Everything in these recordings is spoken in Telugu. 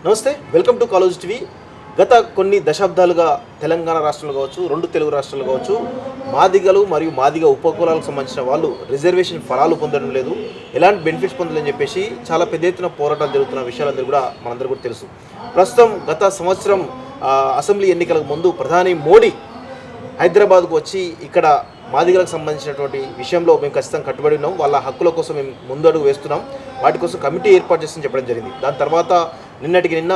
నమస్తే, వెల్కమ్ టు కాలేజ్ టీవీ. గత కొన్ని దశాబ్దాలుగా తెలంగాణ రాష్ట్రంలో కావచ్చు, రెండు తెలుగు రాష్ట్రాలు కావచ్చు, మాదిగలు మరియు మాదిగ ఉపకులాలకు సంబంధించిన వాళ్ళు రిజర్వేషన్ ఫలాలు పొందడం లేదు, ఎలాంటి బెనిఫిట్స్ పొందలేని చెప్పేసి చాలా పెద్ద ఎత్తున పోరాటాలు జరుగుతున్న విషయాలందరూ కూడా మనందరూ కూడా తెలుసు. ప్రస్తుతం గత సంవత్సరం అసెంబ్లీ ఎన్నికలకు ముందు ప్రధాని మోడీ హైదరాబాద్కు వచ్చి ఇక్కడ మాదిగలకు సంబంధించినటువంటి విషయంలో మేము ఖచ్చితంగా కట్టుబడి ఉన్నాం, వాళ్ళ హక్కుల కోసం మేము ముందడుగు వేస్తున్నాం, వాటి కోసం కమిటీ ఏర్పాటు చేసి చెప్పడం జరిగింది. దాని తర్వాత నిన్న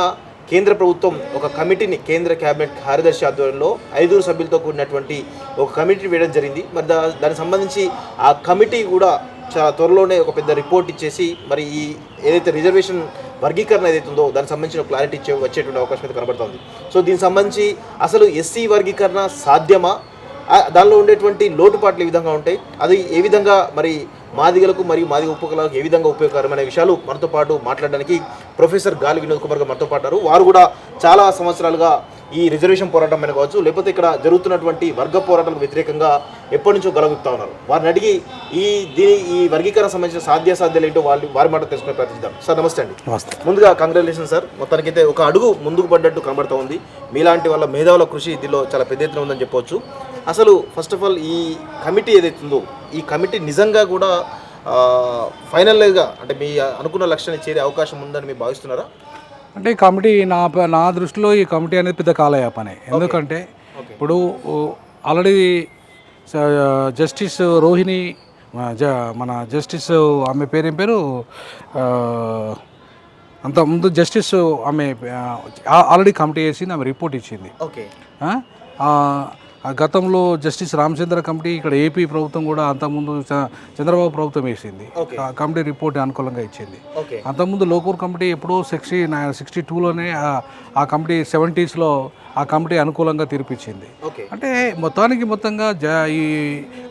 కేంద్ర ప్రభుత్వం ఒక కమిటీని కేంద్ర క్యాబినెట్ కార్యదర్శి ఆధ్వర్యంలో 5 సభ్యులతో కూడినటువంటి ఒక కమిటీని వేయడం జరిగింది. మరి దానికి సంబంధించి ఆ కమిటీ కూడా చాలా త్వరలోనే ఒక పెద్ద రిపోర్ట్ ఇచ్చేసి మరి ఈ ఏదైతే రిజర్వేషన్ వర్గీకరణ ఏదైతే ఉందో దానికి సంబంధించిన క్లారిటీ వచ్చేటువంటి అవకాశం అయితే కనబడుతుంది. సో దీనికి సంబంధించి అసలు ఎస్సీ వర్గీకరణ సాధ్యమా, దానిలో ఉండేటువంటి లోటుపాట్లు ఏ విధంగా ఉంటాయి, అది ఏ విధంగా మరి మాదిగలకు మరియు మాదిగ ఉపకులాలకు ఏ విధంగా ఉపయోగకరమైన విషయాలు మనతో పాటు మాట్లాడడానికి ప్రొఫెసర్ గాలి వినోద్ కుమార్ గారు మనతో పాటు. వారు కూడా చాలా సంవత్సరాలుగా ఈ రిజర్వేషన్ పోరాటం మీద కావచ్చు, లేకపోతే ఇక్కడ జరుగుతున్నటువంటి వర్గ పోరాటాలకు వ్యతిరేకంగా ఎప్పటి నుంచో గలవిస్తూ ఉన్నారు. వారిని అడిగి ఈ వర్గీకరణ సంబంధించిన సాధ్యాసాధ్యాలు ఏంటో వారి మాట తెలుసుకునే ప్రయత్నిద్దాం. సార్ నమస్తే అండి. నమస్తే. ముందుగా కంగ్రాచులేషన్ సార్, మొత్తానికైతే ఒక అడుగు ముందుకు పడ్డట్టు కనబడుతూ ఉంది. మీలాంటి వాళ్ళ మేధావుల కృషి దీనిలో చాలా పెద్ద ఎత్తున ఉందని చెప్పవచ్చు. అసలు ఫస్ట్ ఆఫ్ ఆల్ ఈ కమిటీ ఏదైతే ఉందో ఈ కమిటీ నిజంగా కూడా ఫైనల్గా అంటే మీ అనుకున్న లక్ష్యాన్ని చేరే అవకాశం ఉందని మీరు భావిస్తున్నారా? అంటే ఈ కమిటీ నా దృష్టిలో ఈ కమిటీ అనేది పెద్ద కాలయాపనే. ఎందుకంటే ఇప్పుడు ఆల్రెడీ జస్టిస్ రోహిణి మన జస్టిస్ ఆమె పేరు అంతకుముందు జస్టిస్ ఆమె ఆల్రెడీ కమిటీ వేసింది, ఆమె రిపోర్ట్ ఇచ్చింది. ఓకే. గతంలో జస్టిస్ రామచంద్ర కమిటీ ఇక్కడ ఏపీ ప్రభుత్వం కూడా అంతకుముందు చంద్రబాబు ప్రభుత్వం వేసింది, కమిటీ రిపోర్ట్ అనుకూలంగా ఇచ్చింది. అంతకుముందు లోకూర్ కమిటీ ఎప్పుడో 62లోనే ఆ కమిటీ 70sలో ఆ కమిటీ అనుకూలంగా తీర్పిచ్చింది. అంటే మొత్తంగా ఈ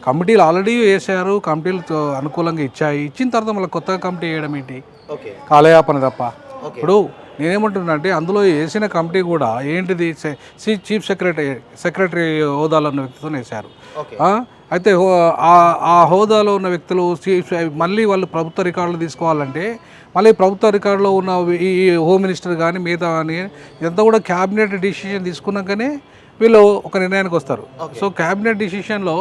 కమిటీలు ఆల్రెడీ వేశారు, కమిటీలు అనుకూలంగా ఇచ్చిన తర్వాత మళ్ళీ కొత్తగా కమిటీ వేయడం ఏంటి, కాలయాపన తప్ప. ఇప్పుడు నేనేమంటున్నా అంటే అందులో వేసిన కమిటీ కూడా ఏంటిది, చీఫ్ సెక్రటరీ హోదాలో ఉన్న వ్యక్తితో వేశారు. అయితే ఆ హోదాలో ఉన్న వ్యక్తులు మళ్ళీ వాళ్ళు ప్రభుత్వ రికార్డులు తీసుకోవాలంటే మళ్ళీ ప్రభుత్వ రికార్డులో ఉన్న ఈ హోమ్ మినిస్టర్ కానీ మిగతా కానీ ఇదంతా కూడా క్యాబినెట్ డిసిషన్ తీసుకున్నాకనే వీళ్ళు ఒక నిర్ణయానికి వస్తారు. సో క్యాబినెట్ డిసిషన్లో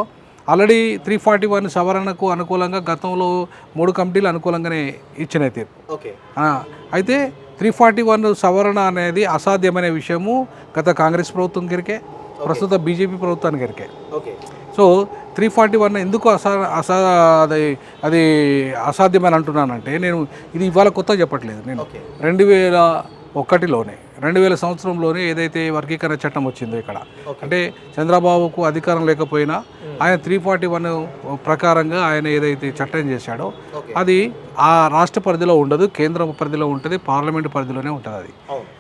ఆల్రెడీ 341 సవరణకు అనుకూలంగా గతంలో 3 కమిటీలు అనుకూలంగానే ఇచ్చినాయి తీర్పు. అయితే 341 సవరణ అనేది అసాధ్యమైన విషయము గత కాంగ్రెస్ ప్రభుత్వం గిరికే, ప్రస్తుత బీజేపీ ప్రభుత్వానికి గిరికే. సో 341 ఎందుకు అది అసాధ్యమని అంటున్నానంటే, నేను ఇది ఇవాళ కొత్త చెప్పట్లేదు. నేను 2000 సంవత్సరంలోనే ఏదైతే వర్గీకరణ చట్టం వచ్చిందో ఇక్కడ, అంటే చంద్రబాబుకు అధికారం లేకపోయినా ఆయన 341 ప్రకారంగా ఆయన ఏదైతే చట్టం చేశాడో అది ఆ రాష్ట్ర పరిధిలో ఉండదు, కేంద్ర పరిధిలో ఉంటుంది, పార్లమెంటు పరిధిలోనే ఉంటుంది అది.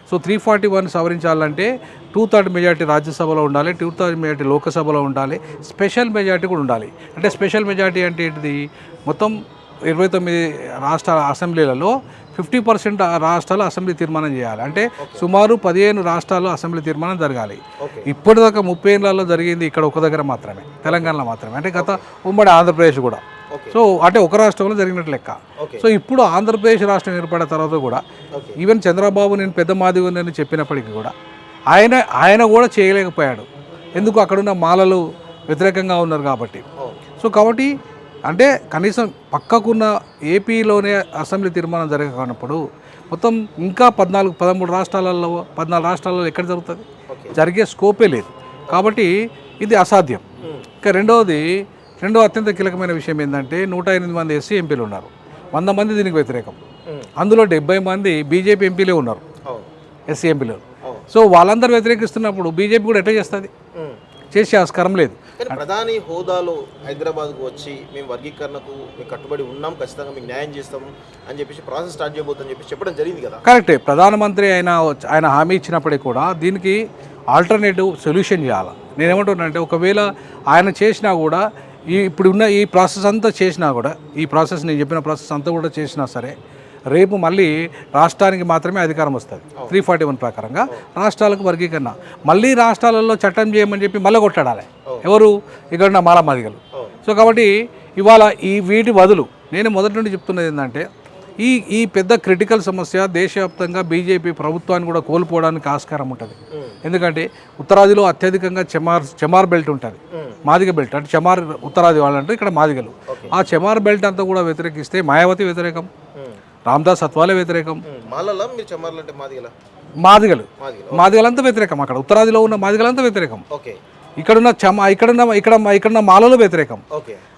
సో 341 సవరించాలంటే 2/3 మెజార్టీ రాజ్యసభలో ఉండాలి, 2/3 మెజార్టీ లోకసభలో ఉండాలి, స్పెషల్ మెజార్టీ కూడా ఉండాలి. అంటే స్పెషల్ మెజార్టీ అంటే ఏంటిది, మొత్తం 29 రాష్ట్రాల అసెంబ్లీలలో 50% రాష్ట్రాలు అసెంబ్లీ తీర్మానం చేయాలి. అంటే సుమారు 15 రాష్ట్రాల్లో అసెంబ్లీ తీర్మానం జరగాలి. ఇప్పటిదాకా 30 ఏళ్లలో జరిగింది ఇక్కడ ఒక దగ్గర మాత్రమే, తెలంగాణలో మాత్రమే. అంటే గత ఉమ్మడి ఆంధ్రప్రదేశ్ కూడా, సో అంటే ఒక రాష్ట్రంలో జరిగినట్టు లెక్క. సో ఇప్పుడు ఆంధ్రప్రదేశ్ రాష్ట్రం ఏర్పడిన తర్వాత కూడా ఈవెన్ చంద్రబాబు నేను పెద్ద మాదిగని చెప్పినప్పటికీ కూడా ఆయన కూడా చేయలేకపోయాడు. ఎందుకు, అక్కడున్న మాలలు వ్యతిరేకంగా ఉన్నారు కాబట్టి. సో కాబట్టి అంటే కనీసం పక్కకున్న ఏపీలోనే అసెంబ్లీ తీర్మానం జరగనప్పుడు మొత్తం ఇంకా 13 రాష్ట్రాలలో ఎక్కడ జరుగుతుంది, జరిగే స్కోపే లేదు. కాబట్టి ఇది అసాధ్యం. ఇంకా రెండో అత్యంత కీలకమైన విషయం ఏంటంటే 108 మంది ఎస్సీ ఎంపీలు ఉన్నారు, 100 మంది దీనికి వ్యతిరేకం. అందులో 70 మంది బీజేపీ ఎంపీలే ఉన్నారు, ఎస్సీ ఎంపీలు. సో వాళ్ళందరూ వ్యతిరేకిస్తున్నప్పుడు బీజేపీ కూడా ఎట్లా చేస్తుంది, చేసే ఆస్కారం లేదు. ప్రధాని హోదాలో హైదరాబాద్కు వచ్చి మేము వర్గీకరణకు మేము కట్టుబడి ఉన్నాం, ఖచ్చితంగా మీకు న్యాయం చేస్తాము అని చెప్పేసి ప్రాసెస్ స్టార్ట్ చేయబోతుందని చెప్పి చెప్పడం జరిగింది కదా. కరెక్టే, ప్రధానమంత్రి ఆయన హామీ ఇచ్చినప్పటికీ కూడా దీనికి ఆల్టర్నేటివ్ సొల్యూషన్ చేయాలి. నేనేమంటున్నానంటే ఒకవేళ ఆయన చేసినా కూడా ఇప్పుడున్న ఈ ప్రాసెస్ అంతా చేసినా కూడా, ఈ ప్రాసెస్ నేను చెప్పిన ప్రాసెస్ అంతా కూడా చేసినా సరే రేపు మళ్ళీ రాష్ట్రానికి మాత్రమే అధికారం వస్తుంది. 341 ప్రకారంగా రాష్ట్రాలకు వర్గీకరణ, మళ్ళీ రాష్ట్రాలలో చట్టం చేయమని చెప్పి మళ్ళీ కొట్టాడాలి ఎవరు, ఇక్కడ మాలమాదిగలు. సో కాబట్టి ఇవాళ వీటి బదులు నేను మొదటి నుండి చెప్తున్నది ఏంటంటే ఈ పెద్ద క్రిటికల్ సమస్య దేశవ్యాప్తంగా బీజేపీ ప్రభుత్వాన్ని కూడా కోల్పోవడానికి ఆస్కారం ఉంటుంది. ఎందుకంటే ఉత్తరాదిలో అత్యధికంగా చెమార్ బెల్ట్ ఉంటుంది, మాదిగ బెల్ట్ అంటే చెమార్ ఉత్తరాది వాళ్ళంటే ఇక్కడ మాదిగలు. ఆ చెమార్ బెల్ట్ అంతా కూడా వ్యతిరేకిస్తే మాయావతి వ్యతిరేకం, రామ్దాస్ అత్వాలే వ్యతిరేకం, మాదిగలంతా వ్యతిరేకం. అక్కడ ఉత్తరాదిలో ఉన్న మాదిగలంతా వ్యతిరేకం. ఇక్కడున్న మాలలు వ్యతిరేకం,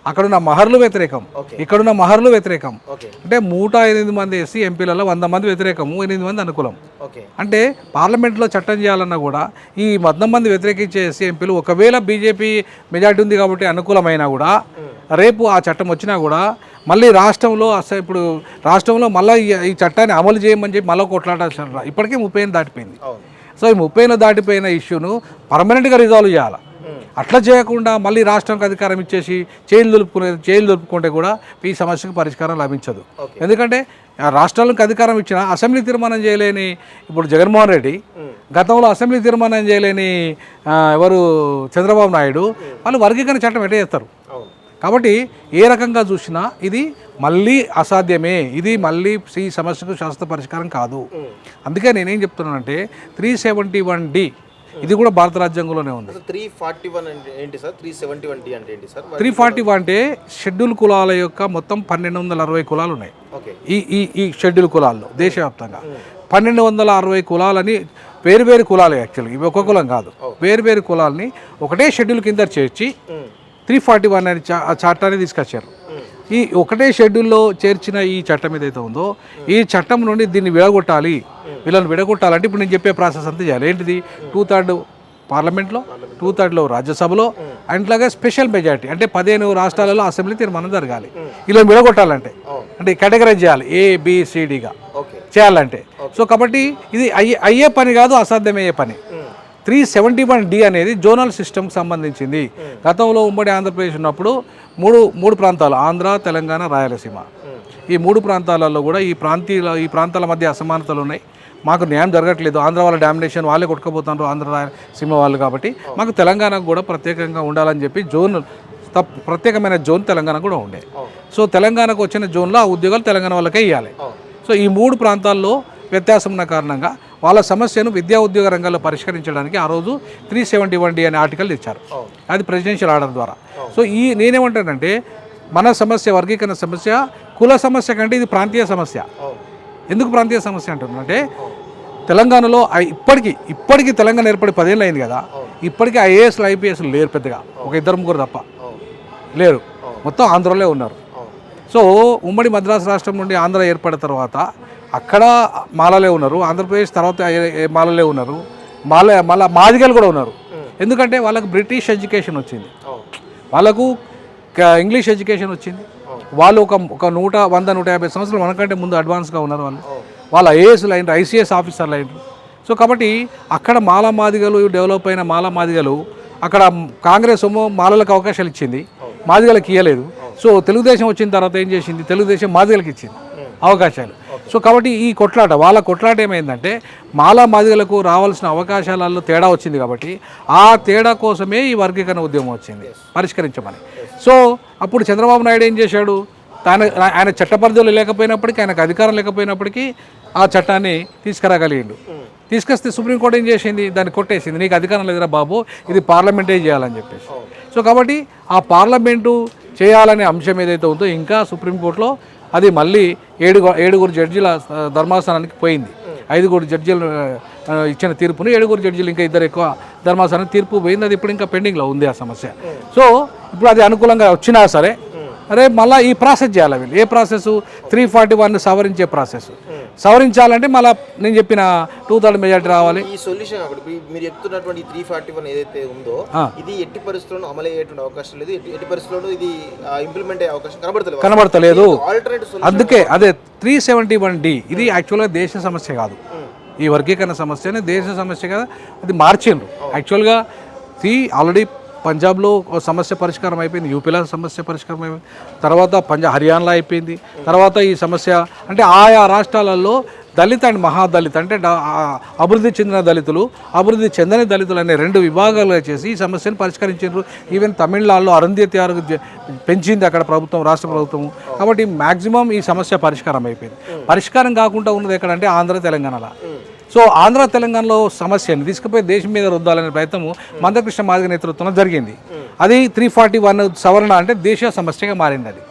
అక్కడున్న మహర్లు వ్యతిరేకం, ఇక్కడున్న మహర్లు వ్యతిరేకం. అంటే 108 మంది ఎస్సీ ఎంపీలలో 100 మంది వ్యతిరేకము, 8 మంది అనుకూలం. అంటే పార్లమెంట్లో చట్టం చేయాలన్నా కూడా ఈ 100 మంది వ్యతిరేకించే ఎస్సీ ఎంపీలు ఒకవేళ బీజేపీ మెజార్టీ ఉంది కాబట్టి అనుకూలమైనా కూడా రేపు ఆ చట్టం వచ్చినా కూడా మళ్ళీ రాష్ట్రంలో ఇప్పుడు రాష్ట్రంలో మళ్ళీ ఈ చట్టాన్ని అమలు చేయమని చెప్పి మళ్ళీ కొట్లాడాల్సిన ఇప్పటికే 30 దాటిపోయింది. సో ఈ 30 దాటిపోయిన ఇష్యూను పర్మనెంట్గా రిజాల్వ్ చేయాలి. అట్లా చేయకుండా మళ్ళీ రాష్ట్రానికి అధికారం ఇచ్చేసి చేయిలు దులుపుకుంటే కూడా ఈ సమస్యకు పరిష్కారం లభించదు. ఎందుకంటే రాష్ట్రాలకు అధికారం ఇచ్చిన అసెంబ్లీ తీర్మానం చేయలేని ఇప్పుడు జగన్మోహన్ రెడ్డి, గతంలో అసెంబ్లీ తీర్మానం చేయలేని ఎవరు చంద్రబాబు నాయుడు, వాళ్ళు వర్గీకరణ చట్టం ఎట్లా చేస్తారు? కాబట్టి ఏ రకంగా చూసినా ఇది మళ్ళీ అసాధ్యమే, ఇది మళ్ళీ ఈ సమస్యకు శాశ్వత పరిష్కారం కాదు. అందుకే నేనేం చెప్తున్నానంటే 371D ఇది కూడా భారత రాజ్యాంగంలోనే ఉంది. 341 అంటే షెడ్యూల్ కులాల యొక్క మొత్తం 1260 కులాలు ఉన్నాయి ఈ షెడ్యూల్ కులాల్లో దేశవ్యాప్తంగా. 1260 కులాలని వేరు కులాలే, యాక్చువల్గా ఇవి ఒక కులం కాదు, వేరు కులాలని ఒకటే షెడ్యూల్ కింద చేర్చి 341 అనే చట్టాన్ని తీసుకొచ్చారు. ఈ ఒకటే షెడ్యూల్లో చేర్చిన ఈ చట్టం ఏదైతే ఉందో ఈ చట్టం నుండి దీన్ని విడగొట్టాలి, వీళ్ళని విడగొట్టాలంటే ఇప్పుడు నేను చెప్పే ప్రాసెస్ అంతా చేయాలి. ఏంటిది? 2/3 పార్లమెంట్లో, 2/3 రాజ్యసభలో, అట్లాగే స్పెషల్ మెజారిటీ అంటే 15 రాష్ట్రాలలో అసెంబ్లీ తీర్మానం జరగాలి. ఇలా విడగొట్టాలంటే అంటే కేటగరైజ్ చేయాలి ABCDగా చేయాలంటే. సో కాబట్టి ఇది అయ్యే పని కాదు, అసాధ్యమయ్యే పని. 371D అనేది జోనల్ సిస్టమ్కి సంబంధించింది. గతంలో ఉమ్మడి ఆంధ్రప్రదేశ్ ఉన్నప్పుడు మూడు ప్రాంతాలు, ఆంధ్ర, తెలంగాణ, రాయలసీమ, ఈ 3 ప్రాంతాలలో కూడా ఈ ప్రాంతాల మధ్య అసమానతలు ఉన్నాయి. మాకు న్యాయం జరగట్లేదు, ఆంధ్ర వాళ్ళ డామినేషన్ వాళ్ళే కొట్టుకుపోతున్నారు, ఆంధ్ర రాయలసీమ వాళ్ళు. కాబట్టి మాకు తెలంగాణకు కూడా ప్రత్యేకంగా ఉండాలని చెప్పి ప్రత్యేకమైన జోన్ తెలంగాణకు కూడా ఉండే. సో తెలంగాణకు వచ్చిన జోన్లో ఆ ఉద్యోగాలు తెలంగాణ వాళ్ళకే ఇవ్వాలి. సో ఈ 3 ప్రాంతాల్లో వ్యత్యాసం ఉన్న కారణంగా వాళ్ళ సమస్యను విద్యా ఉద్యోగ రంగాల్లో పరిష్కరించడానికి ఆ రోజు 371D అనే ఆర్టికల్ ఇచ్చారు. అది ప్రెసిడెన్షియల్ ఆర్డర్ ద్వారా. సో నేనేమంటానంటే మన సమస్య వర్గీకరణ సమస్య కుల సమస్య కంటే ఇది ప్రాంతీయ సమస్య. ఎందుకు ప్రాంతీయ సమస్య అంటున్నానంటే తెలంగాణలో ఇప్పటికీ తెలంగాణ ఏర్పడి 10 ఏళ్ళు అయింది కదా, ఇప్పటికీ IASలు IPSలు లేరు, పెద్దగా ఒక 2-3 తప్ప లేరు, మొత్తం ఆంధ్రలో ఉన్నారు. సో ఉమ్మడి మద్రాసు రాష్ట్రం నుండి ఆంధ్ర ఏర్పడిన తర్వాత అక్కడ మాలలే ఉన్నారు, ఆంధ్రప్రదేశ్ తర్వాత మాలలే ఉన్నారు, మళ్ళీ మాదిగలు కూడా ఉన్నారు. ఎందుకంటే వాళ్ళకు బ్రిటిష్ ఎడ్యుకేషన్ వచ్చింది, వాళ్ళకు ఇంగ్లీష్ ఎడ్యుకేషన్ వచ్చింది. వాళ్ళు ఒక 100-150 సంవత్సరాలు మనకంటే ముందు అడ్వాన్స్గా ఉన్నారు. వాళ్ళు IASలు అయినారు, ICS ఆఫీసర్లు అయినారు. సో కాబట్టి అక్కడ మాదిగలు డెవలప్ అయిన మాదిగలు అక్కడ కాంగ్రెస్ మాలలకు అవకాశాలు ఇచ్చింది, మాదిగలకు ఇవ్వలేదు. సో తెలుగుదేశం వచ్చిన తర్వాత ఏం చేసింది, తెలుగుదేశం మాదిగలకు ఇచ్చింది అవకాశాలు. సో కాబట్టి ఈ వాళ్ళ కొట్లాట ఏమైందంటే మాదిగలకు రావాల్సిన అవకాశాలలో తేడా వచ్చింది. కాబట్టి ఆ తేడా కోసమే ఈ వర్గీకరణ ఉద్యమం వచ్చింది పరిష్కరించమని. సో అప్పుడు చంద్రబాబు నాయుడు ఏం చేశాడు, ఆయన చట్టపరిధిలో లేకపోయినప్పటికీ, ఆయనకు అధికారం లేకపోయినప్పటికీ ఆ చట్టాన్ని తీసుకురాగలిగిండు. తీసుకొస్తే సుప్రీంకోర్టు ఏం చేసింది, దాన్ని కొట్టేసింది, నీకు అధికారం లేదురా బాబు, ఇది పార్లమెంటే చేయాలని చెప్పేసి. సో కాబట్టి ఆ పార్లమెంటు చేయాలనే అంశం ఏదైతే ఉందో ఇంకా సుప్రీంకోర్టులో అది మళ్ళీ 7 జడ్జీల ధర్మాసనానికి పోయింది. 5 జడ్జీలు ఇచ్చిన తీర్పుని 7 జడ్జీలు ఇంకా 2 ఎక్కువ ధర్మాసనానికి తీర్పు పోయింది. అది ఇప్పుడు ఇంకా పెండింగ్లో ఉంది ఆ సమస్య. సో ఇప్పుడు అది అనుకూలంగా వచ్చినా సరే అరే మళ్ళీ ఈ ప్రాసెస్ చేయాలి. వీళ్ళు ఏ ప్రాసెస్, 341 సవరించే ప్రాసెస్. సవరించాలంటే మళ్ళీ నేను చెప్పిన 2/3 మెజారిటీ రావాలి. ఈ సొల్యూషన్ మీరు చెప్తున్నటువంటి 341 ఏదైతే ఉందో ఇది ఎట్టి పరిస్థితుల్లో అమలు అయ్యేటువంటి అవకాశం లేదు, ఎట్టి పరిస్థితుల్లో ఇది ఇంప్లిమెంట్ అయ్యే అవకాశం కనబడతలేదు. అందుకే అదే 371D ఇది యాక్చువల్గా దేశ సమస్య కాదు, ఈ వర్గీకరణ సమస్యని దేశ సమస్య కాదు, అది మార్చిండ్రు. యాక్చువల్గా ఆల్రెడీ పంజాబ్లో సమస్య పరిష్కారం అయిపోయింది, యూపీలో సమస్య పరిష్కారం అయిపోయింది, తర్వాత హర్యానాలో అయిపోయింది. తర్వాత ఈ సమస్య అంటే ఆయా రాష్ట్రాలలో దళిత అండ్ మహాదళిత అంటే అభివృద్ధి చెందిన దళితులు, అభివృద్ధి చెందని దళితులు అనే 2 విభాగాలుగా చేసి ఈ సమస్యను పరిష్కరించారు. ఈవెన్ తమిళనాడులో అరుంధతి పెంచింది అక్కడ ప్రభుత్వం, రాష్ట్ర ప్రభుత్వం. కాబట్టి మ్యాక్సిమం ఈ సమస్య పరిష్కారం అయిపోయింది. పరిష్కారం కాకుండా ఉన్నది ఎక్కడంటే ఆంధ్ర తెలంగాణలో. సో ఆంధ్ర తెలంగాణలో సమస్యని తీసుకుపోయి దేశం మీద రుద్దాలనే ప్రయత్నము మందకృష్ణ మాదిగ నేతృత్వంలో జరిగింది. అది 341 సవరణ అంటే దేశీయ సమస్యగా మారింది.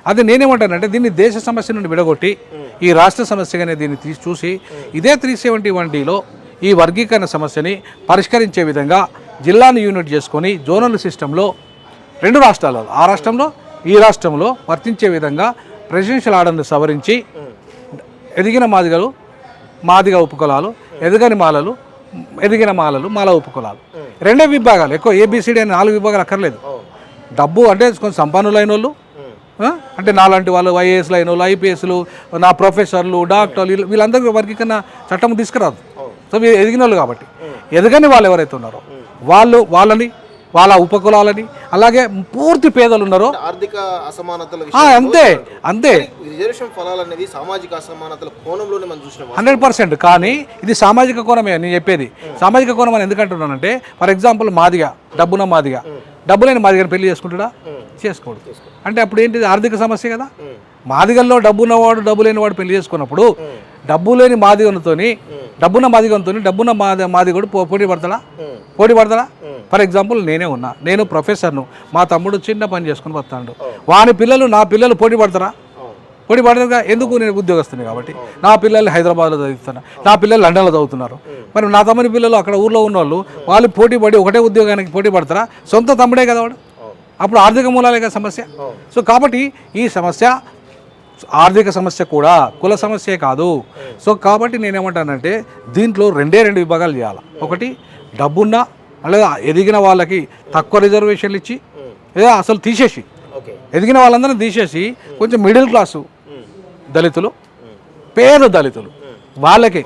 అది నేనేమంటానంటే దీన్ని దేశ సమస్య నుండి విడగొట్టి ఈ రాష్ట్ర సమస్యగానే దీన్ని చూసి ఇదే 371Dలో ఈ వర్గీకరణ సమస్యని పరిష్కరించే విధంగా జిల్లాను యూనిట్ చేసుకొని జోనల్ సిస్టంలో 2 రాష్ట్రాలలో, ఆ రాష్ట్రంలో ఈ రాష్ట్రంలో వర్తించే విధంగా ప్రెసిడెన్షియల్ ఆర్డర్ని సవరించి ఎదిగిన మాదిగలు మాదిగ ఉపకులాలు, ఎదగని మాలలు ఎదిగిన మాలలు మాల ఉపకులాలు 2 విభాగాలు, ఎక్కువ ఏబిసిడి అని 4 విభాగాలు అక్కర్లేదు. డబ్బు అంటే కొంచెం సంపన్నులైన వాళ్ళు, అంటే నాలాంటి వాళ్ళు ఐఏఎస్లు అయిన వాళ్ళు, ఐపీఎస్లు, నా ప్రొఫెసర్లు, డాక్టర్లు వీళ్ళందరికీ వర్గీకరణ చట్టం తీసుకురాదు. సో ఎదిగిన వాళ్ళు కాబట్టి ఎదగని వాళ్ళు ఎవరైతే ఉన్నారో వాళ్ళని వాళ్ళ ఉపకులాలని, అలాగే పూర్తి పేదలు ఉన్నారో ఆర్థిక అసమానతల అంతే రిజర్వేషన్ ఫలాలు అనేది సామాజిక అసమానతల కోణంలోనే మనం చూసినాం 100%. కానీ ఇది సామాజిక కోణమే నేను చెప్పేది. సామాజిక కోణం అని ఎందుకంటున్నానంటే ఫర్ ఎగ్జాంపుల్ మాదిగా, డబ్బు లేని మాదిగని పెళ్లి చేసుకుంటాడా? చేసుకోడు. అంటే అప్పుడు ఏంటిది? ఆర్థిక సమస్య కదా. మాదిగల్లో డబ్బు ఉన్నవాడు డబ్బు లేనివాడు పెళ్లి చేసుకున్నప్పుడు డబ్బు లేని మాదిగనితోని డబ్బున్న మాదిగడు పోటీ పడతాడా? ఫర్ ఎగ్జాంపుల్ నేనే ఉన్నా, నేను ప్రొఫెసర్ను, మా తమ్ముడు చిన్న పని చేసుకుని వస్తాడు, వాని పిల్లలు నా పిల్లలు పోటీ పడతారా? పోటీ పడతారుగా. ఎందుకు? నేను ఉద్యోగస్తుని కాబట్టి. నా పిల్లలు హైదరాబాద్లో చదువుతున్నారు, నా పిల్లలు లండన్లో చదువుతున్నారు. మరి నా తమ్ముని పిల్లలు అక్కడ ఊర్లో ఉన్న వాళ్ళు పోటీ పడి ఒకటే ఉద్యోగానికి పోటీ పడతారా? సొంత తమ్ముడే కదా వాడు. అప్పుడు ఆర్థిక మూలాలే కదా సమస్య. సో కాబట్టి ఈ సమస్య ఆర్థిక సమస్య కూడా కుల సమస్యే కాదు. సో కాబట్టి నేనేమంటానంటే దీంట్లో 2 విభాగాలు చేయాలి. ఒకటి డబ్బున్న లేదా ఎదిగిన వాళ్ళకి తక్కువ రిజర్వేషన్లు ఇచ్చి, లేదా అసలు తీసేసి ఎదిగిన వాళ్ళందరినీ తీసేసి కొంచెం మిడిల్ క్లాసు దళితులు, పేద దళితులు వాళ్ళకి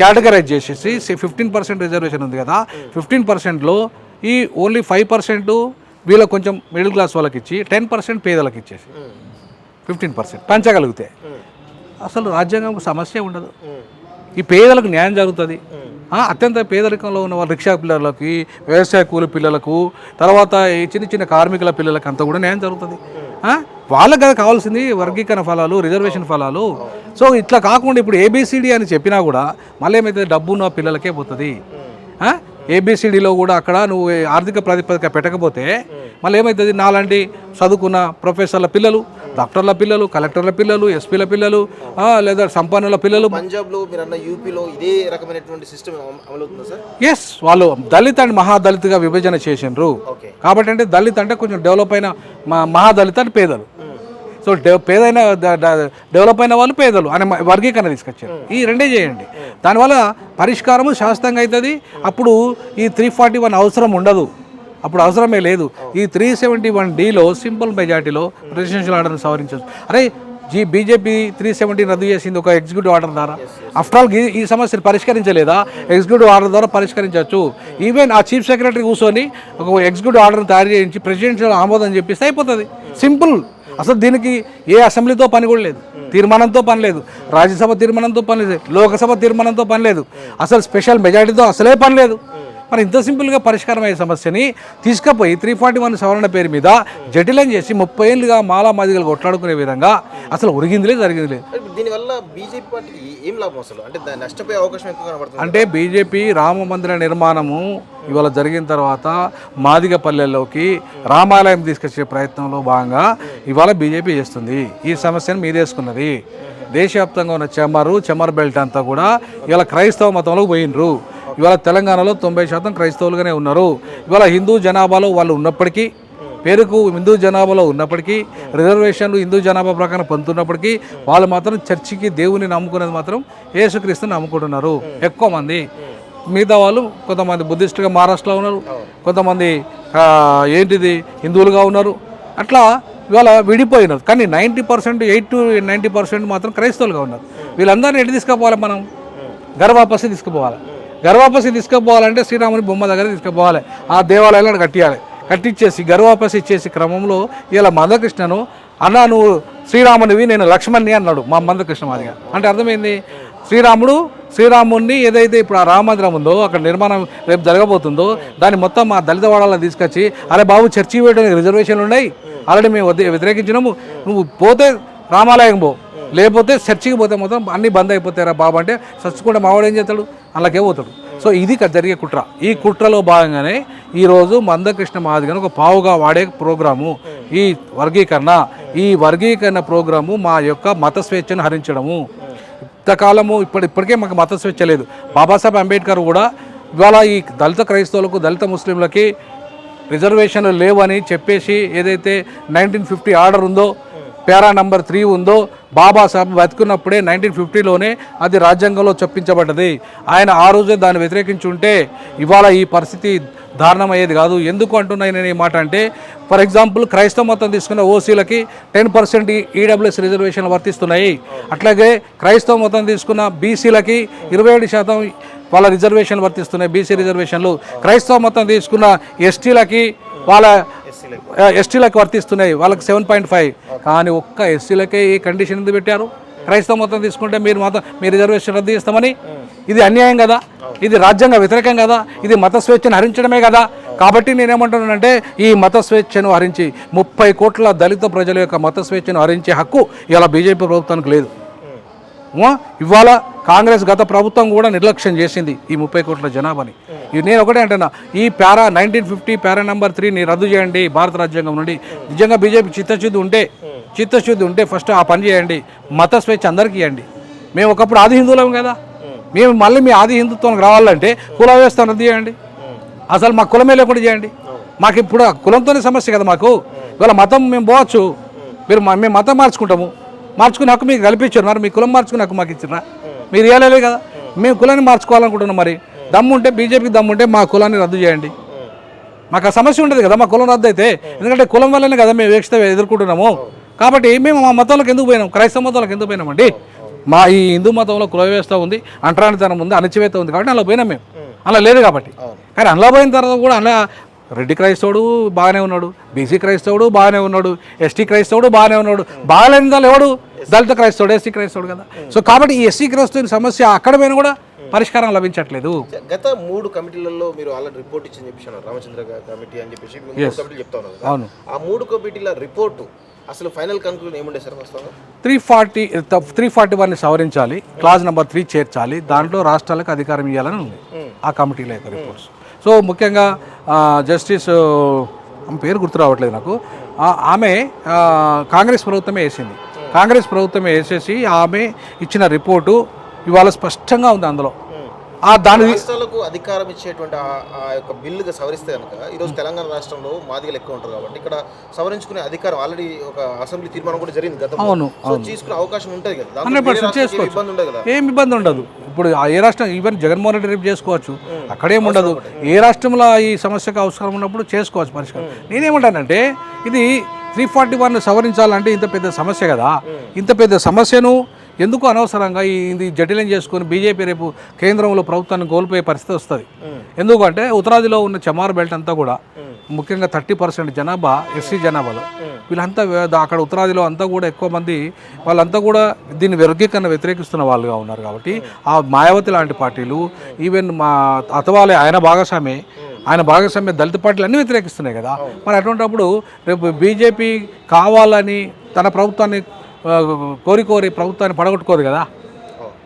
కేటగరైజ్ చేసేసి 15% రిజర్వేషన్ ఉంది కదా, 15%లో ఈ ఓన్లీ 5% వీళ్ళకి కొంచెం మిడిల్ క్లాస్ వాళ్ళకి ఇచ్చి 10% పేదలకు ఇచ్చేసి 15% పెంచగలిగితే అసలు రాజ్యాంగం సమస్య ఉండదు. ఈ పేదలకు న్యాయం జరుగుతుంది. అత్యంత పేదరికంలో ఉన్న వాళ్ళ రిక్షా పిల్లలకి, వ్యవసాయ కూలి పిల్లలకు, తర్వాత ఈ చిన్న కార్మికుల పిల్లలకి అంతా కూడా న్యాయం జరుగుతుంది. వాళ్ళకి కదా కావాల్సింది వర్గీకరణ ఫలాలు, రిజర్వేషన్ ఫలాలు. సో ఇట్లా కాకుండా ఇప్పుడు ఏబిసిడి అని చెప్పినా కూడా మళ్ళీ ఏమైతే డబ్బు ఉన్న పిల్లలకే పోతుంది. ఏబిసిడిలో కూడా అక్కడ నువ్వు ఆర్థిక ప్రాతిపదిక పెట్టకపోతే మళ్ళీ ఏమవుతుంది? నాలాంటి చదువుకున్న ప్రొఫెసర్ల పిల్లలు, డాక్టర్ల పిల్లలు, కలెక్టర్ల పిల్లలు, ఎస్పీల పిల్లలు, లేదా సంపన్నుల పిల్లలు. పంజాబ్లో మీరు అన్న యూపీలో ఇదే రకమైనటువంటి సిస్టమ్ అమలవుతుందా సార్? ఎస్, వాళ్ళు దళిత్ అండ్ మహాదళిత్గా విభజన చేసిండ్రు. కాబట్టి అంటే దళిత్ అంటే కొంచెం డెవలప్ అయిన, మహాదళిత్ అంటే పేదలు. సో పేదైన డెవలప్ అయిన వాళ్ళు పేదలు అనే వర్గీకరణ తీసుకొచ్చారు. ఈ 2 చేయండి, దానివల్ల పరిష్కారము శాశ్వతంగా అవుతుంది. అప్పుడు ఈ 341 అవసరం ఉండదు, అప్పుడు అవసరమే లేదు. ఈ 371Dలో సింపుల్ మెజార్టీలో ప్రెసిడెన్షియల్ ఆర్డర్ని సవరించవచ్చు. అరే బీజేపీ 370 రద్దు చేసింది ఒక ఎగ్జిక్యూటివ్ ఆర్డర్ ద్వారా. ఆఫ్టర్ ఆల్ ఈ సమస్యను పరిష్కరించలేదా? ఎగ్జిక్యూటివ్ ఆర్డర్ ద్వారా పరిష్కరించవచ్చు. ఈవెన్ ఆ చీఫ్ సెక్రటరీ కూర్చొని ఒక ఎగ్జిక్యూటివ్ ఆర్డర్ని తయారు చేయించి ప్రెసిడెన్షియల్ ఆమోదం చెప్పిస్తే అయిపోతుంది. సింపుల్. అసలు దీనికి ఏ అసెంబ్లీతో పని కూడా లేదు, తీర్మానంతో పని లేదు, రాజ్యసభ తీర్మానంతో పని లేదు, లోకసభ తీర్మానంతో పని లేదు, అసలు స్పెషల్ మెజారిటీతో అసలే పని లేదు. మరి ఇంత సింపుల్గా పరిష్కారం అయ్యే సమస్యని తీసుకుపోయి 341 సవరణ పేరు మీద జటిలం చేసి 30 ఏళ్ళుగా మాలా మాదిగలు కొట్లాడుకునే విధంగా అసలు జరిగింది లేదు. దీనివల్ల బీజేపీ పార్టీకి ఏం లాభం అసలు? అంటే నష్టపోయే అవకాశం ఎక్కువ కనబడుతుంది. అంటే బీజేపీ రామ మందిర నిర్మాణము ఇవాళ జరిగిన తర్వాత మాదిగ పల్లెల్లోకి రామాలయం తీసుకొచ్చే ప్రయత్నంలో భాగంగా ఇవాళ బీజేపీ చేస్తుంది. ఈ సమస్యను మీదేసుకున్నది. దేశవ్యాప్తంగా ఉన్న చెమర్ బెల్ట్ అంతా కూడా ఇవాళ క్రైస్తవ మతంలోకి పోయినరు. ఇవాళ తెలంగాణలో 90% క్రైస్తవులుగానే ఉన్నారు. ఇవాళ హిందూ జనాభాలో వాళ్ళు ఉన్నప్పటికీ, పేరుకు హిందూ జనాభాలో ఉన్నప్పటికీ, రిజర్వేషన్లు హిందూ జనాభా ప్రకారం పొందుతున్నప్పటికీ వాళ్ళు మాత్రం చర్చికి దేవుని నమ్ముకునేది మాత్రం యేసుక్రీస్తుని నమ్ముకుంటున్నారు ఎక్కువ మంది. మిగతా వాళ్ళు కొంతమంది బుద్ధిస్టుగా మహారాష్ట్రలో ఉన్నారు, కొంతమంది ఏంటిది హిందువులుగా ఉన్నారు. అట్లా ఇవాళ విడిపోయినారు. కానీ 90%, 8 to 90% మాత్రం క్రైస్తవులుగా ఉన్నారు. వీళ్ళందరినీ ఎటు తీసుకుపోవాలి? మనం గర్వాపసి తీసుకుపోవాలి. గర్వాపసి తీసుకుపోవాలంటే శ్రీరాముని బొమ్మ దగ్గర తీసుకుపోవాలి, ఆ దేవాలయాలను కట్టించేసి గర్వాపసి ఇచ్చేసి క్రమంలో ఇలా మందకృష్ణను, అన్నా నువ్వు శ్రీరామునివి, నేను లక్ష్మణ్ని అన్నాడు మా మందకృష్ణ మాదిగా. అంటే అర్థమైంది, శ్రీరాముడిని ఏదైతే ఇప్పుడు ఆ రామ మందిరం ఉందో అక్కడ నిర్మాణం రేపు జరగబోతుందో దాన్ని మొత్తం మా దళిత వాడాలను తీసుకొచ్చి అరే బాబు చర్చి వేయడానికి రిజర్వేషన్లు ఉన్నాయి, ఆల్రెడీ మేము వ్యతిరేకించినాము, నువ్వు పోతే రామాలయం పో, లేకపోతే చర్చికి పోతే మొత్తం అన్నీ బంద్ అయిపోతారా బాబు అంటే చచ్చుకుంటే మావాడు ఏం చేస్తాడు, అలాగే పోతాడు. సో ఇది జరిగే కుట్ర. ఈ కుట్రలో భాగంగానే ఈరోజు మందకృష్ణ మాదిగను ఒక పావుగా వాడే ప్రోగ్రాము ఈ వర్గీకరణ ప్రోగ్రాము మా యొక్క మత స్వేచ్ఛను హరించడము. ఇంతకాలము ఇప్పటికే మాకు మత స్వేచ్ఛ లేదు. బాబాసాహెబ్ అంబేద్కర్ కూడా ఇవాళ ఈ దళిత క్రైస్తవులకు దళిత ముస్లింలకి రిజర్వేషన్లు లేవని చెప్పేసి ఏదైతే 1950 ఆర్డర్ ఉందో, పేరా నంబర్ 3 ఉందో, బాబాసాహెబ్ బతుకున్నప్పుడే 1950లోనే అది రాజ్యాంగంలో చొప్పించబడ్డది. ఆయన ఆ రోజే దాన్ని వ్యతిరేకించి ఉంటే ఇవాళ ఈ పరిస్థితి దారుణమయ్యేది కాదు. ఎందుకు అంటున్నాయి నేను ఈ మాట అంటే, ఫర్ ఎగ్జాంపుల్ క్రైస్తవ మతం తీసుకున్న ఓసీలకి 10% ఈడబ్ల్యూఎస్ రిజర్వేషన్లు వర్తిస్తున్నాయి. అట్లాగే క్రైస్తవ మతం తీసుకున్న బీసీలకి 27% వాళ్ళ రిజర్వేషన్లు వర్తిస్తున్నాయి, బీసీ రిజర్వేషన్లు. క్రైస్తవ మతం తీసుకున్న ఎస్టీలకి వర్తిస్తున్నాయి, వాళ్ళకి 7.5. కానీ ఒక్క ఎస్సీలకే ఈ కండిషన్ ఎందుకు పెట్టారు? క్రైస్తవ మతం తీసుకుంటే మీ రిజర్వేషన్ రద్దు చేస్తామని. ఇది అన్యాయం కదా, ఇది రాజ్యాంగ వ్యతిరేకం కదా, ఇది మత స్వేచ్ఛను హరించడమే కదా. కాబట్టి నేనేమంటున్నానంటే ఈ మత స్వేచ్ఛను హరించి 30 కోట్ల దళిత ప్రజల యొక్క మత స్వేచ్ఛను హరించే హక్కు ఇలా బీజేపీ ప్రభుత్వానికి లేదు. ఇవాళ కాంగ్రెస్ గత ప్రభుత్వం కూడా నిర్లక్ష్యం చేసింది ఈ 30 కోట్ల జనాభాని. నేను ఒకటే అంటున్నా, ఈ 1950 పేరా నంబర్ 3ని రద్దు చేయండి భారత రాజ్యాంగం నుండి. నిజంగా బీజేపీ చిత్తశుద్ధి ఉంటే ఫస్ట్ ఆ పని చేయండి. మత స్వేచ్ఛ అందరికీ ఇవ్వండి. మేము ఒకప్పుడు ఆది హిందువులం కదా, మేము మళ్ళీ మీ ఆది హిందుత్వానికి రావాలంటే కుల వ్యవస్థ రద్దు చేయండి, అసలు మా కులమే లేకుండా చేయండి. మాకు ఇప్పుడు కులంతోనే సమస్య కదా మాకు. ఇవాళ మతం మేము పోవచ్చు, మేము మతం మార్చుకునే హక్కు మీకు కల్పించారు, మరి మీ కులం మార్చుకునే హక్కు మాకు ఇచ్చినా మీరు ఇవ్వలేదు కదా. మేము కులాన్ని మార్చుకోవాలనుకుంటున్నాం. మరి దమ్ముంటే బీజేపీకి దమ్ముంటే మా కులాన్ని రద్దు చేయండి. మాకు ఆ సమస్య ఉండదు కదా మా కులం రద్దు అయితే, ఎందుకంటే కులం వల్లనే కదా మేము వేక్షత ఎదుర్కొంటున్నాము. కాబట్టి మేము మా మతంలోకి ఎందుకు పోయినాం, క్రైస్తవ మతంలోకి ఎందుకు పోయినామండి? మా ఈ హిందూ మతంలో కుల వ్యవస్థ ఉంది, అంటరానితనం ఉంది, అణచివేత ఉంది కాబట్టి అలా పోయినాం మేము. అలా లేదు కాబట్టి. కానీ అందులో పోయిన తర్వాత కూడా అలా రెడ్డి క్రైస్తవుడు బాగానే ఉన్నాడు, బీసీ క్రైస్తవుడు బాగానే ఉన్నాడు, ఎస్టీ క్రైస్తవుడు బాగానే ఉన్నాడు. బాగాలేని దాని ఎవడు? దళిత క్రైస్తవుడు, ఎస్సీ క్రైస్తవుడు కదా. సో కాబట్టి ఈ ఎస్సీ క్రైస్తవుని సమస్య అక్కడ పోయినా కూడా పరిష్కారం లభించట్లేదు. గత 3 కమిటీలలో మీరు ఆల్రెడీ రిపోర్ట్ ఇచ్చింది చెప్పేసి రామచంద్ర కమిటీ అని చెప్పేసి కమిటీలు చెప్తా ఉన్నారు. అవును, ఆ 3 కమిటీల రిపోర్టు అసలు ఫైనల్ కన్క్లూజన్ ఏముండే సార్? 341ని సవరించాలి, క్లాజ్ నెంబర్ 3 చేర్చాలి, దాంట్లో రాష్ట్రాలకు అధికారం ఇవ్వాలని ఉంది ఆ కమిటీల యొక్క రిపోర్ట్స్. సో ముఖ్యంగా జస్టిస్ పేరు గుర్తు రావట్లేదు నాకు, ఆమె కాంగ్రెస్ ప్రభుత్వమే వేసింది. కాంగ్రెస్ ప్రభుత్వమే వేసేసి ఆమె ఇచ్చిన రిపోర్టు ఇవాళ స్పష్టంగా ఉంది. అందులో దాని రాష్ట్రాలకు అధికారం ఇచ్చేటువంటి ఆ యొక్క బిల్లుగా సవరిస్తే కనుక ఈరోజు తెలంగాణ రాష్ట్రంలో మాదిగలు ఎక్కువ ఉంటారు కాబట్టి ఇక్కడ సవరించుకునే అధికారం ఆల్రెడీ ఒక అసెంబ్లీ తీర్మానం కూడా జరిగింది గతంలో. అవును, తీసుకునే అవకాశం ఉంటుంది కదా, 100% చేసుకోవచ్చు, ఇబ్బంది ఉండదు కదా. ఏం ఇబ్బంది ఉండదు. ఇప్పుడు ఏ రాష్ట్రం ఈవెన్ జగన్మోహన్ రెడ్డి రేపు చేసుకోవచ్చు, అక్కడేం ఉండదు. ఏ రాష్ట్రంలో ఈ సమస్యకు అవసరం ఉన్నప్పుడు చేసుకోవచ్చు పరిష్కారం. నేనేమంటానంటే ఇది 341 సవరించాలంటే ఇంత పెద్ద సమస్య కదా, ఇంత పెద్ద సమస్యను ఎందుకు అనవసరంగా ఇది జటిలం చేసుకొని బీజేపీ రేపు కేంద్రంలో ప్రభుత్వాన్ని కోల్పోయే పరిస్థితి వస్తుంది. ఎందుకంటే ఉత్తరాదిలో ఉన్న చమార్ బెల్ట్ అంతా కూడా ముఖ్యంగా 30% జనాభా ఎస్సీ జనాభాలో వీళ్ళంతా అక్కడ ఉత్తరాదిలో అంతా కూడా ఎక్కువ మంది వాళ్ళంతా కూడా దీన్ని వర్గీకరణ వ్యతిరేకిస్తున్న వాళ్ళుగా ఉన్నారు. కాబట్టి ఆ మాయావతి లాంటి పార్టీలు ఈవెన్ మా అతవాలే ఆయన భాగస్వామ్య దళిత పార్టీలు అన్నీ వ్యతిరేకిస్తున్నాయి కదా. మరి అటువంటిప్పుడు రేపు బీజేపీ కావాలని తన ప్రభుత్వాన్ని కోరి ప్రభుత్వాన్ని పడగొట్టుకోదు కదా,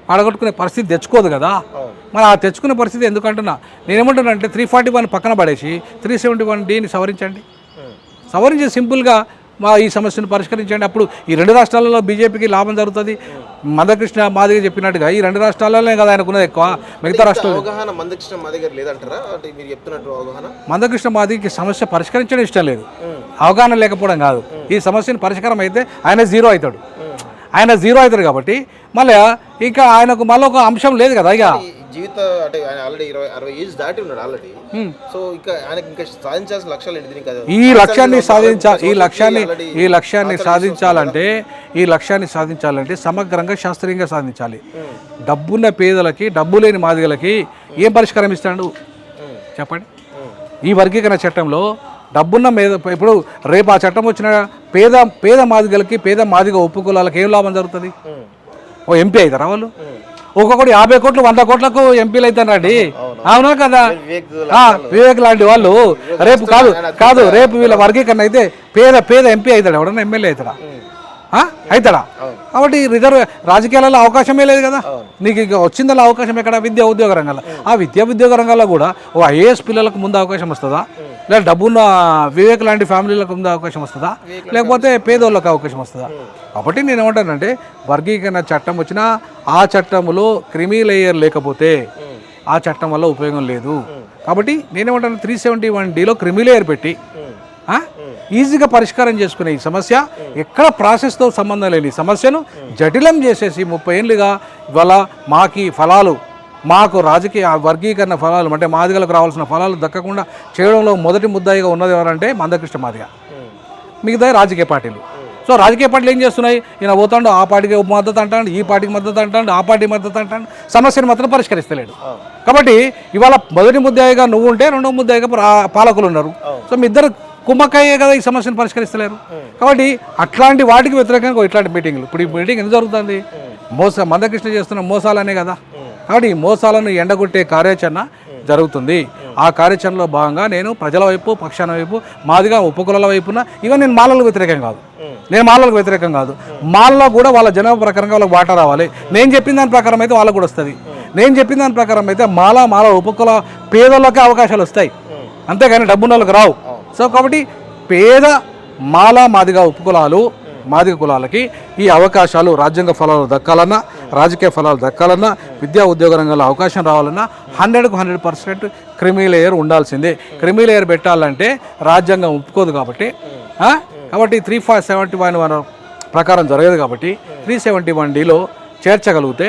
పడగొట్టుకునే పరిస్థితి తెచ్చుకోదు కదా. మరి ఆ తెచ్చుకునే పరిస్థితి ఎందుకంటున్నా నేనేమంటున్నానంటే 341 పక్కన పడేసి 371Dని సవరించి సింపుల్గా ఈ సమస్యను పరిష్కరించండి. అప్పుడు ఈ 2 రాష్ట్రాలలో బీజేపీకి లాభం జరుగుతుంది. మందకృష్ణ మాదిగ చెప్పినట్టుగా ఈ 2 రాష్ట్రాలలోనే కదా ఆయనకున్నది ఎక్కువ, మిగతా రాష్ట్రాలు మందకృష్ణ మాదిగకి సమస్య పరిష్కరించడం ఇష్టం లేదు, అవగాహన లేకపోవడం కాదు. ఈ సమస్యను పరిష్కారం అయితే ఆయన జీరో అవుతాడు కాబట్టి మళ్ళీ ఇక ఆయనకు మళ్ళీ ఒక అంశం లేదు కదా. ఇక జీవిత అంటే ఆయన ఆల్రెడీ 60 ఏజ్ దాటి ఉన్నాడు ఆల్రెడీ. సో ఇక ఆయనకి ఇంకా సాధించాల్సిన లక్ష్యాలు ఏంటి? ఈ లక్ష్యాన్ని సాధించాలంటే సమగ్రంగా శాస్త్రీయంగా సాధించాలి. డబ్బున్న పేదలకి, డబ్బు లేని మాదిగలకి ఏం పరిష్కారం ఇస్తాడు చెప్పండి? ఈ వర్గీకరణ చట్టంలో డబ్బున్న ఇప్పుడు రేపు ఆ చట్టం వచ్చిన పేద మాదిగలకి, పేద మాదిగ ఉపకులాలకి ఏం లాభం జరుగుతుంది? ఓ ఎంపీ అవుతారా వాళ్ళు? ఒక్కొక్కటి 50 కోట్లు 100 కోట్లకు ఎంపీలు అవుతారండి. అవునా కదా? వివేక్ లాంటి వాళ్ళు రేపు కాదు రేపు వీళ్ళ వర్గీకరణ అయితే పేద ఎంపీ అవుతాడు, ఎవడన్నా ఎమ్మెల్యే అవుతాడా? అవుతాడా? కాబట్టి రాజకీయాలలో అవకాశమే లేదు కదా. నీకు ఇక వచ్చిందల్లా అవకాశం ఎక్కడ? విద్యా ఉద్యోగ రంగంలో. ఆ ఉద్యోగ రంగంలో కూడా ఓ ఐఏఎస్ పిల్లలకు ముందు అవకాశం వస్తుందా, లేదా డబ్బున్న వివేక్ లాంటి ఫ్యామిలీలకు ముందు అవకాశం వస్తుందా, లేకపోతే పేదోళ్ళకి అవకాశం వస్తుందా? కాబట్టి నేను ఏమంటానంటే వర్గీకరణ చట్టం వచ్చినా ఆ చట్టంలో క్రిమి లేయర్ లేకపోతే ఆ చట్టం వల్ల ఉపయోగం లేదు. కాబట్టి నేనేమంటాను 371Dలో క్రిమి లేయర్ పెట్టి ఈజీగా పరిష్కారం చేసుకునే ఈ సమస్య, ఎక్కడ ప్రాసెస్తో సంబంధం లేని సమస్యను జటిలం చేసేసి 30 ఏళ్ళుగా ఇవాళ మాకు రాజకీయ వర్గీకరణ ఫలాలు అంటే మాదిగలకు రావాల్సిన ఫలాలు దక్కకుండా చేయడంలో మొదటి ముద్దాయిగా ఉన్నది ఎవరంటే మందకృష్ణ మాదిగ, మిగతా రాజకీయ పార్టీలు. సో రాజకీయ పార్టీలు ఏం చేస్తున్నాయి? ఈయన పోతాడు ఆ పార్టీకి మద్దతు అంటాడు, ఈ పార్టీకి మద్దతు అంటాడు, ఆ పార్టీ మద్దతు అంటాడు, సమస్యను మాత్రం పరిష్కరిస్తలేడు. కాబట్టి ఇవాళ మొదటి ముద్దాయిగా నువ్వు ఉంటే రెండవ ముద్దాయిగా పాలకులు ఉన్నారు. సో మీ ఇద్దరు కుమ్మక్కయ్యే కదా ఈ సమస్యను పరిష్కరిస్తలేరు. కాబట్టి అట్లాంటి వాటికి వ్యతిరేకంగా ఇట్లాంటి మీటింగ్లు. ఇప్పుడు ఈ మీటింగ్ ఎందుకు జరుగుతుంది? మందకృష్ణ చేస్తున్న మోసాలనే కదా. కాబట్టి ఈ మోసాలను ఎండగొట్టే కార్యాచరణ జరుగుతుంది. ఆ కార్యాచరణలో భాగంగా నేను ప్రజల వైపు, పక్షాన వైపు, మాదిగా ఉపకులాల వైపున నేను మాలలకు వ్యతిరేకం కాదు. మాలలో కూడా వాళ్ళ జనాభా ప్రకారంగా వాళ్ళకి వాటా రావాలి. నేను చెప్పిన దాని ప్రకారం అయితే వాళ్ళకు కూడా వస్తుంది. నేను చెప్పిన దాని ప్రకారం అయితే మాల ఉపకుల పేదలకే అవకాశాలు వస్తాయి, అంతేగాని డబ్బున్న వాళ్ళకి రావు. సో కాబట్టి పేద మాదిగ ఉపకులాలు, మాదిగ కులాలకి ఈ అవకాశాలు, రాజ్యాంగ ఫలాలు దక్కాలన్నా, రాజకీయ ఫలాలు దక్కాలన్నా, విద్యా ఉద్యోగ రంగంలో అవకాశం రావాలన్నా 100% క్రిమి లేయర్ ఉండాల్సిందే. క్రిమి లేయర్ పెట్టాలంటే రాజ్యాంగం ఒప్పుకోదు కాబట్టి 371 ప్రకారం జరగదు. కాబట్టి 371Dలో చేర్చగలిగితే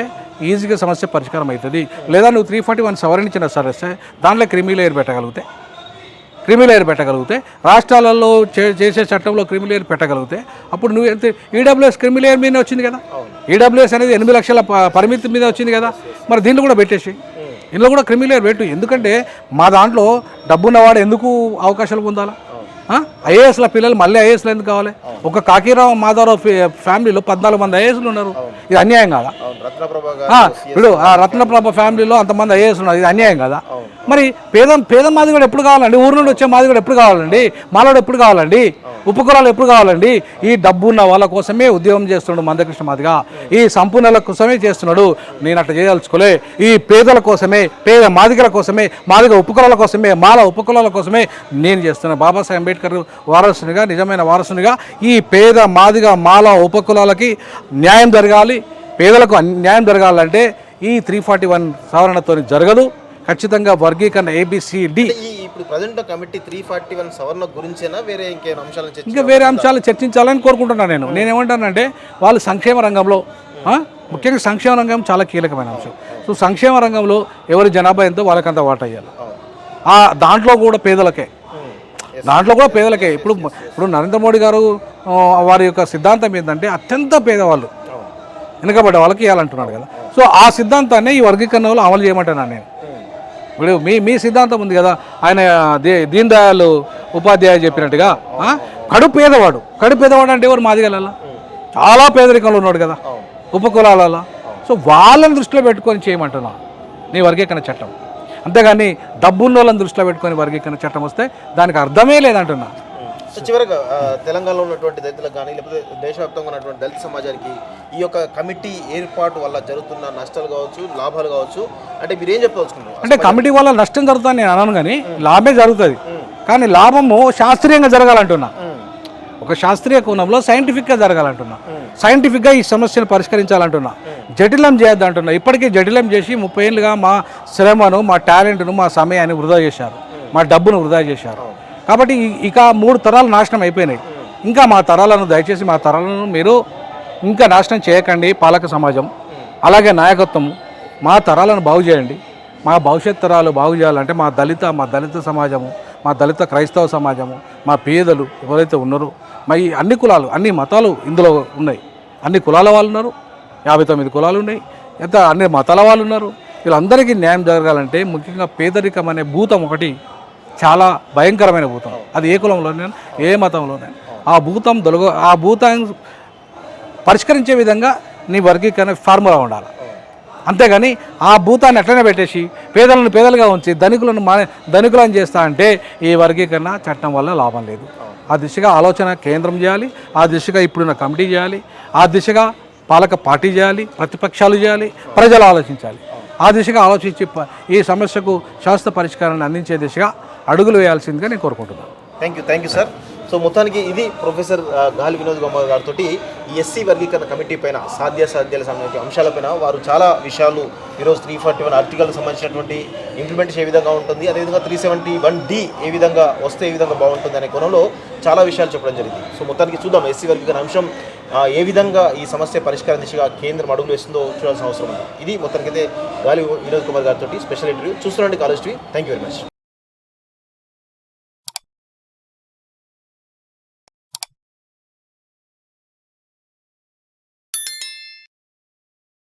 ఈజీగా సమస్య పరిష్కారం అవుతుంది. లేదా నువ్వు 341 సవరించిన సరే దాంట్లో క్రిమి లేయర్ పెట్టగలిగితే రాష్ట్రాలలో చేసే చట్టంలో క్రిమి లేయర్ పెట్టగలిగితే అప్పుడు నువ్వు ఎంత ఈడబ్ల్యూఎస్ క్రిమి లేయర్ మీద వచ్చింది కదా. ఈడబ్ల్యూఎస్ అనేది 8 లక్షల పరిమితి మీద వచ్చింది కదా. మరి దీంట్లో కూడా పెట్టేసి ఇందులో కూడా క్రిమి లేయర్ పెట్టు. ఎందుకంటే మా దాంట్లో డబ్బున్నవాడు ఎందుకు అవకాశాలు పొందాలా? ఐఏఎస్ల పిల్లలు మళ్ళీ ఐఏఎస్లు ఎందుకు కావాలి? ఒక కాకీరావు మాధవరావు ఫ్యామిలీలో 14 మంది ఐఏఎస్లు ఉన్నారు. ఇది అన్యాయం కాదా? ఇప్పుడు ఆ రత్నప్రభ ఫ్యామిలీలో అంతమంది ఐఏఎస్ ఉన్నారు. ఇది అన్యాయం కదా? మరి పేద మాది కూడా ఎప్పుడు కావాలండి? ఊరు నుండి వచ్చే మాది కూడా ఎప్పుడు కావాలండి? మాలోడు ఎప్పుడు కావాలండి? ఉపకులాలు ఎప్పుడు కావాలండి? ఈ డబ్బు ఉన్న వాళ్ళ కోసమే ఉద్యోగం చేస్తున్నాడు మందకృష్ణ మాదిగా. ఈ సంపూర్ణల కోసమే చేస్తున్నాడు. నేను అట్లా చేయదలుచుకోలే. ఈ పేదల కోసమే, పేద మాదిగల కోసమే, మాదిగ ఉపకులాల కోసమే, మాల ఉపకులాల కోసమే నేను చేస్తున్నాను. బాబాసాహెబ్ అంబేద్కర్ వారసునిగా, నిజమైన వారసునిగా ఈ పేద మాదిగ మాల ఉపకులాలకి న్యాయం జరగాలి. పేదలకు న్యాయం జరగాలంటే ఈ 341 సవరణతో జరగదు. ఖచ్చితంగా వర్గీకరణ ABCD. ఇప్పుడు ప్రజెంట్ కమిటీ 341 సవరణ గురించేనా వేరే ఇంకేం అంశాలు ఇంకా వేరే అంశాలు చర్చించాలని కోరుకుంటున్నాను. నేనేమంటానంటే వాళ్ళు సంక్షేమ రంగంలో, ముఖ్యంగా సంక్షేమ రంగం చాలా కీలకమైన అంశం. సో సంక్షేమ రంగంలో ఎవరి జనాభా ఎంతో వాళ్ళకంత వాటా అయ్యాలి. దాంట్లో కూడా పేదలకే. ఇప్పుడు నరేంద్ర మోడీ గారు వారి యొక్క సిద్ధాంతం ఏంటంటే అత్యంత పేదవాళ్ళు, వెనుకబడ్డ వాళ్ళకి ఇవ్వాలంటున్నాడు కదా. సో ఆ సిద్ధాంతాన్ని ఈ వర్గీకరణలో అమలు చేయమంటున్నాను నేను. ఇప్పుడు మీ సిద్ధాంతం ఉంది కదా, ఆయన దీన్ దయాళ్ ఉపాధ్యాయ చెప్పినట్టుగా కడు పేదవాడు అంటే ఎవరు? మాదిగల చాలా పేదరికంలో ఉన్నాడు కదా, ఉపకులాలలో. సో వాళ్ళని దృష్టిలో పెట్టుకొని చేయమంటున్నా నీ వర్గీకరణ చట్టం. అంతేగాని డబ్బున్న వాళ్ళని దృష్టిలో పెట్టుకొని వర్గీకరణ చట్టం వస్తే దానికి అర్థమే లేదంటున్నా. చివరిగా తెలంగాణలో ఉన్నటువంటి దళితులకు కానీ లేకపోతే దేశవ్యాప్తంగా ఉన్నటువంటి దళిత సమాజానికి ఈ యొక్క కమిటీ ఏర్పాటు వల్ల జరుగుతున్న నష్టాలు కావచ్చు, లాభాలు కావచ్చు, అంటే మీరు ఏం చెప్పదలుచుకున్నారు? అంటే కమిటీ వల్ల నష్టం జరుగుతుంది నేను అన్నాను, కానీ లాభమే జరుగుతుంది. కానీ లాభము శాస్త్రీయంగా జరగాలంటున్నా, ఒక శాస్త్రీయ కోణంలో సైంటిఫిక్గా జరగాలంటున్నా, సైంటిఫిక్గా ఈ సమస్యను పరిష్కరించాలంటున్నా, జటిలం చేయొద్దంటున్నా. ఇప్పటికీ జటిలం చేసి 30 ఏళ్ళుగా మా శ్రమను, మా టాలెంట్ను, మా సమయాన్ని వృధా చేశారు, మా డబ్బును వృధా చేశారు. కాబట్టి ఇక 3 తరాలు నాశనం అయిపోయినాయి. ఇంకా మా తరాలను దయచేసి మా తరాలను మీరు ఇంకా నాశనం చేయకండి. పాలక సమాజం అలాగే నాయకత్వం మా తరాలను బాగు చేయండి. మా భవిష్యత్ తరాలు బాగు చేయాలంటే మా దళిత సమాజము, మా దళిత క్రైస్తవ సమాజము, మా పేదలు ఎవరైతే ఉన్నారో, మా ఈ అన్ని కులాలు, అన్ని మతాలు ఇందులో ఉన్నాయి. అన్ని కులాల వాళ్ళు ఉన్నారు, 59 కులాలు ఉన్నాయి, ఎంత అన్ని మతాల వాళ్ళు ఉన్నారు. వీళ్ళందరికీ న్యాయం జరగాలంటే ముఖ్యంగా పేదరికం అనే భూతం ఒకటి చాలా భయంకరమైన భూతం. అది ఏ కులంలోనే, ఏ మతంలోనే ఆ భూతాన్ని పరిష్కరించే విధంగా నీ వర్గీకరణ ఫార్ములా ఉండాలి. అంతేగాని ఆ భూతాన్ని అట్లనే పెట్టేసి పేదలను పేదలుగా ఉంచి ధనికులను చేస్తా అంటే ఈ వర్గీకరణ చట్టం వల్ల లాభం లేదు. ఆ దిశగా ఆలోచన కేంద్రం చేయాలి, ఆ దిశగా ఇప్పుడున్న కమిటీ చేయాలి, ఆ దిశగా పాలక పార్టీ చేయాలి, ప్రతిపక్షాలు చేయాలి, ప్రజలు ఆలోచించాలి. ఆ దిశగా ఆలోచించి ఈ సమస్యకు శాశ్వత పరిష్కారాన్ని అందించే దిశగా అడుగులు వేయాల్సిందిగా నేను కోరుకుంటున్నాను. Thank you sir. సో మొత్తానికి ఇది ప్రొఫెసర్ గాలి వినోద్ కుమార్ గారితో ఈ ఎస్సీ వర్గీకరణ కమిటీ పైన సాధ్యాసాధ్యాల సంబంధించిన అంశాలపైన వారు చాలా విషయాలు ఈరోజు 341 ఆర్టికల్కి సంబంధించినటువంటి ఇంప్లిమెంటేషన్ ఏ విధంగా ఉంటుంది, అదేవిధంగా 371D ఏ విధంగా వస్తే ఏ విధంగా బాగుంటుంది అనే కోణంలో చాలా విషయాలు చెప్పడం జరిగింది. సో మొత్తానికి చూద్దాం ఎస్సీ వర్గీకరణ అంశం ఏ విధంగా ఈ సమస్య పరిష్కారం దిశగా కేంద్రం అడుగులు వేస్తుందో చూడాల్సిన అవసరం ఉంది. ఇది మొత్తానికైతే గాలి వినోద్ కుమార్ గారితో స్పెషల్ ఇంటర్వ్యూ. చూస్తున్నాండి college TV. Thank you very much.